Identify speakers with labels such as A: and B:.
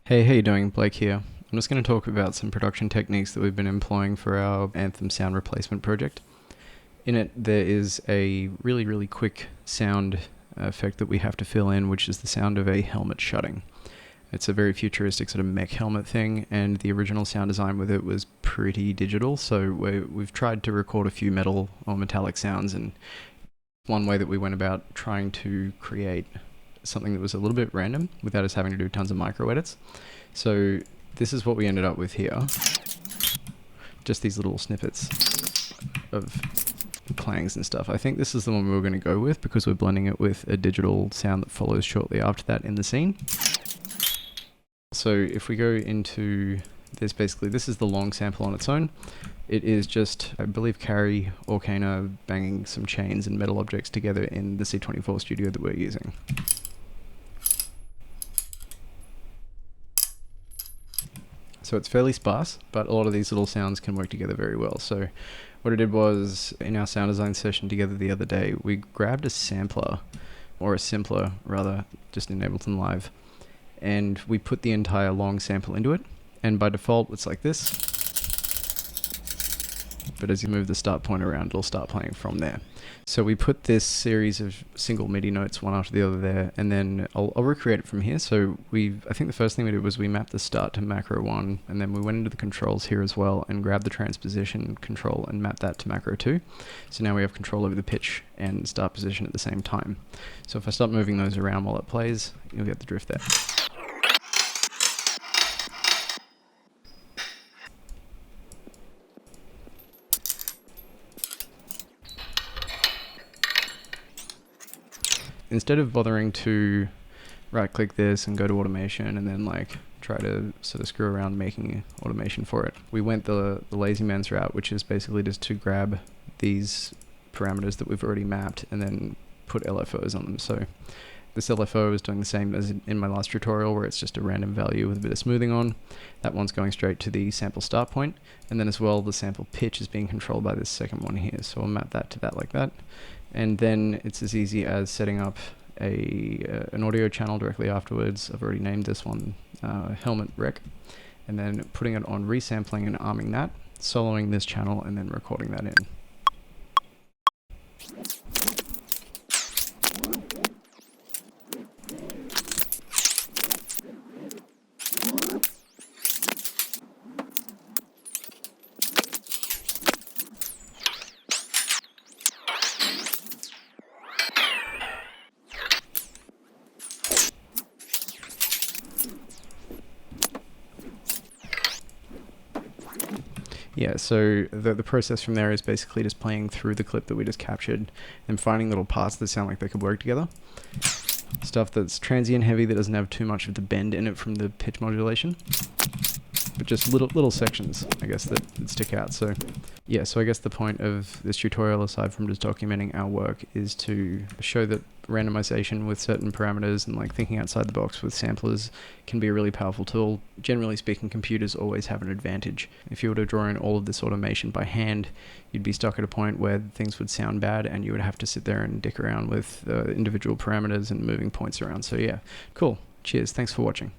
A: Hey, how you doing? Blake here. I'm just going to talk about some production techniques that we've been employing for our Anthem Sound Replacement project. In it, there is a really quick sound effect that we have to fill in, which is the sound of a helmet shutting. It's a very futuristic sort of mech helmet thing, and the original sound design with it was pretty digital, so we've tried to record a few metal or metallic sounds, and one way that we went about trying to create something that was a little bit random without us having to do tons of micro edits. So this is what we ended up with here. Just these little snippets of clangs and stuff. I think this is the one we were going to go with because we're blending it with a digital sound that follows shortly after that in the scene. So if we go into this, basically this is the long sample on its own. It is just, I believe, Carrie or Kana banging some chains and metal objects together in the C24 studio that we're using. So it's fairly sparse, but a lot of these little sounds can work together very well. So what I did was, in our sound design session together the other day, we grabbed a sampler, or a simpler rather, just in Ableton Live, and we put the entire long sample into it. And by default, it's like this. But as you move the start point around, it'll start playing from there. So we put this series of single MIDI notes one after the other there, and then I'll recreate it from here. So I think the first thing we did was we mapped the start to macro 1, and then we went into the controls here as well and grabbed the transposition control and mapped that to macro 2. So now we have control over the pitch and start position at the same time. So if I start moving those around while it plays, you'll get the drift there. Instead of bothering to right click this and go to automation and then like try to sort of screw around making automation for it, we went the lazy man's route, which is basically just to grab these parameters that we've already mapped and then put LFOs on them. So this LFO is doing the same as in my last tutorial, where it's just a random value with a bit of smoothing on. That one's going straight to the sample start point, and then as well the sample pitch is being controlled by this second one here. So I'll map that to that like that. And then it's as easy as setting up an audio channel directly afterwards. I've already named this one Helmet Rec, and then putting it on resampling and arming that, soloing this channel, and then recording that in. Yeah, so the process from there is basically just playing through the clip that we just captured and finding little parts that sound like they could work together. Stuff that's transient heavy that doesn't have too much of the bend in it from the pitch modulation, but just little sections, I guess, that stick out. So yeah, so I guess the point of this tutorial, aside from just documenting our work, is to show that randomization with certain parameters and like thinking outside the box with samplers can be a really powerful tool. Generally speaking, computers always have an advantage. If you were to draw in all of this automation by hand, you'd be stuck at a point where things would sound bad and you would have to sit there and dick around with individual parameters and moving points around. So yeah, cool. Cheers. Thanks for watching.